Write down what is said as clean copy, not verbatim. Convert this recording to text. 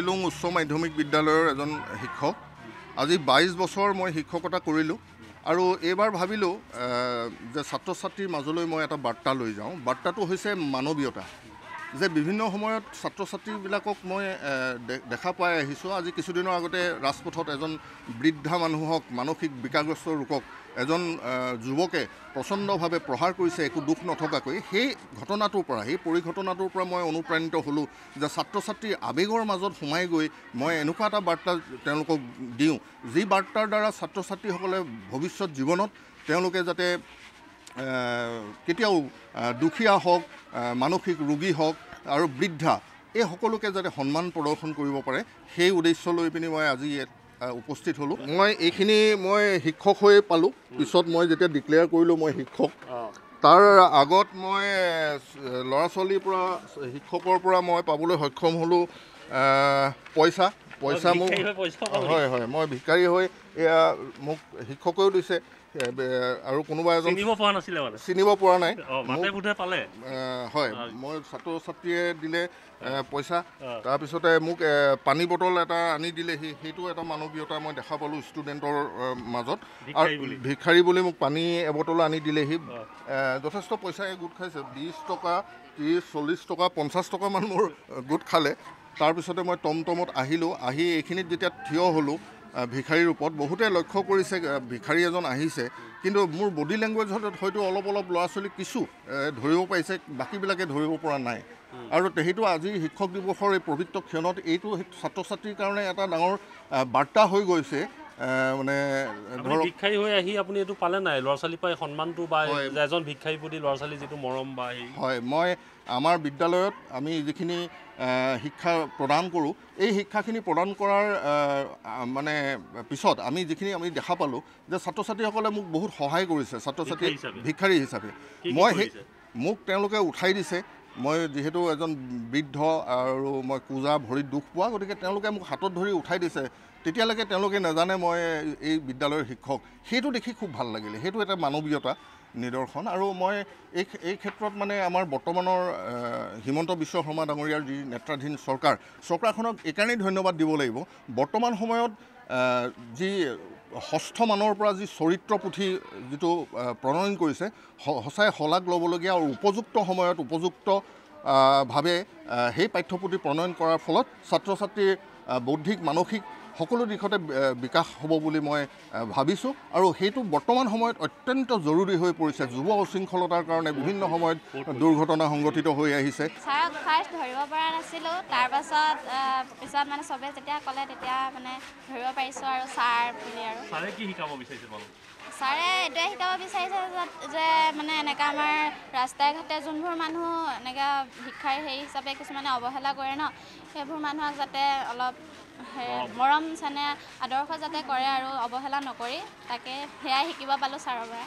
হাবিলুং উচ্চ মাধ্যমিক বিদ্যালয়ৰ এজন শিক্ষক। আজি 22 বছৰ মই শিক্ষকতা কৰিলোঁ আৰু এইবাৰ ভাবিলোঁ যে ছাত্ৰ ছাত্ৰীৰ মাজলৈ মই এটা বাৰ্তা লৈ যাওঁ। বাৰ্তাটো হৈছে মানৱীয়তা, যে বিভিন্ন সময়ত ছাত্ৰ ছাত্ৰীবিলাকক মই দেখা পাই আহিছোঁ। আজি কিছুদিনৰ আগতে ৰাজপথত এজন বৃদ্ধা মানুহক, মানসিক বিকাৰগ্ৰস্ত লোকক এজন যুৱকে প্ৰচণ্ডভাৱে প্ৰহাৰ কৰিছে একো দুখ নথকাকৈ। সেই ঘটনাটোৰ পৰা, সেই পৰিঘটনাটোৰ পৰা মই অনুপ্ৰাণিত হ'লোঁ যে ছাত্ৰ ছাত্ৰীৰ আৱেগৰ মাজত সোমাই গৈ মই এনেকুৱা এটা বাৰ্তা তেওঁলোকক দিওঁ, যি বাৰ্তাৰ দ্বাৰা ছাত্ৰ ছাত্ৰীসকলে ভৱিষ্যত জীৱনত তেওঁলোকে যাতে কেতিয়াও দুখীয়া হওক, মানসিক ৰোগী হওক আৰু বৃদ্ধা, এই সকলোকে যাতে সন্মান প্ৰদৰ্শন কৰিব পাৰে, সেই উদ্দেশ্য লৈ পিনি মই আজি উপস্থিত হ'লোঁ। মই শিক্ষক হৈ পালোঁ। পিছত মই যেতিয়া ডিক্লেয়াৰ কৰিলোঁ মই শিক্ষক, তাৰ আগত মই ল'ৰা ছোৱালীৰ পৰা, শিক্ষকৰ পৰা মই পাবলৈ সক্ষম হ'লোঁ পইচা মোক। হয়, মই ভিক্ষাৰী হৈ এয়া মোক শিক্ষকেও দিছে আৰু কোনোবা এজন চিনিব পৰা নাই। হয়, মই ছাত্ৰ ছাত্ৰীয়ে দিলে পইচা, তাৰপিছতে মোক পানী বটল এটা আনি দিলেহি। সেইটো এটা মানৱীয়তা মই দেখা পালোঁ ষ্টুডেণ্টৰ মাজত। আৰু ভিক্ষাৰী বুলি মোক পানী এবটল আনি দিলেহি। যথেষ্ট পইচাই গোট খাইছে, 20 টকা, 30, 40 টকা, 50 টকামান মোৰ গোট খালে। তাৰপিছতে মই টমটমত আহিলোঁ। আহি এইখিনিত যেতিয়া থিয় হ'লোঁ ভিক্ষাৰীৰ ৰূপত, বহুতে লক্ষ্য কৰিছে ভিক্ষাৰী এজন আহিছে, কিন্তু মোৰ বডি লেংগুৱেজত হয়তো অলপ ল'ৰা ছোৱালীক কিছু ধৰিব পাৰিছে, বাকীবিলাকে ধৰিব পৰা নাই। আৰু সেইটো আজি শিক্ষক দিৱসৰ এই পবিত্ৰ ক্ষণত এইটো ছাত্ৰ ছাত্ৰীৰ কাৰণে এটা ডাঙৰ বাৰ্তা হৈ গৈছে। মানে ধৰক ভিক্ষাৰী হৈ আহি আপুনি এইটো পালে নাই, ল'ৰা ছোৱালীৰ পৰা সন্মানটো বা এজন ভিক্ষাৰীৰ প্ৰতি ল'ৰা ছোৱালীৰ যিটো মৰম বা হয়, মই আমাৰ বিদ্যালয়ত আমি যিখিনি শিক্ষা প্ৰদান কৰোঁ, এই শিক্ষাখিনি প্ৰদান কৰাৰ মানে পিছত আমি দেখা পালোঁ যে ছাত্ৰ ছাত্ৰীসকলে মোক বহুত সহায় কৰিছে। ছাত্ৰ ছাত্ৰী ভিক্ষাৰী হিচাপে মোক তেওঁলোকে উঠাই দিছে। মই যিহেতু এজন বৃদ্ধ আৰু মই কোজা, ভৰিত দুখ পোৱা, গতিকে তেওঁলোকে মোক হাতত ধৰি উঠাই দিছে। তেতিয়ালৈকে তেওঁলোকে নাজানে মই এই বিদ্যালয়ৰ শিক্ষক। সেইটো দেখি খুব ভাল লাগিলে। সেইটো এটা মানৱীয়তা নিদৰ্শন। আৰু মই এই ক্ষেত্ৰত মানে আমাৰ বৰ্তমানৰ হিমন্ত বিশ্ব শৰ্মা ডাঙৰীয়াৰ যি নেতৃত্বাধীন চৰকাৰখনক এইকাৰণেই ধন্যবাদ দিব লাগিব। বৰ্তমান সময়ত যি ষষ্ঠ মানৰ পৰা যি চৰিত্ৰ পুথি যিটো প্ৰণয়ন কৰিছে, সঁচাই শলাগ ল'বলগীয়া। আৰু উপযুক্ত সময়ত উপযুক্তভাৱে সেই পাঠ্যপুথি প্ৰণয়ন কৰাৰ ফলত ছাত্ৰ ছাত্ৰীৰ বৌদ্ধিক, মানসিক সকলো দিশতে বিকাশ হ'ব বুলি মই ভাবিছোঁ। আৰু সেইটো বৰ্তমান সময়ত অত্যন্ত জৰুৰী হৈ পৰিছে। যুৱ উশৃংখলতাৰ কাৰণে বিভিন্ন সময়ত দুৰ্ঘটনা সংঘটিত হৈ আহিছে। ছাৰক ফাৰ্ষ্ট ধৰিব পৰা নাছিলোঁ, তাৰপাছত মানে চবে যেতিয়া ক'লে তেতিয়া মানে ধৰিব পাৰিছোঁ আৰু ছাৰ বুলি। আৰু ছাৰে কি শিকাব বিচাৰিছে? ছাৰে এইটোৱে শিকাব বিচাৰিছে যে মানে এনেকৈ আমাৰ ৰাস্তাই ঘাটে যোনবোৰ মানুহ এনেকৈ ভিক্ষাৰী হিচাপে কিছুমানে অৱহেলা কৰে ন, সেইবোৰ মানুহক যাতে অলপ মৰম চেনেহ আদৰ্শ যাতে কৰে আৰু অৱহেলা নকৰি, তাকে সেয়াই শিকিব পালোঁ ছাৰৰ পৰা।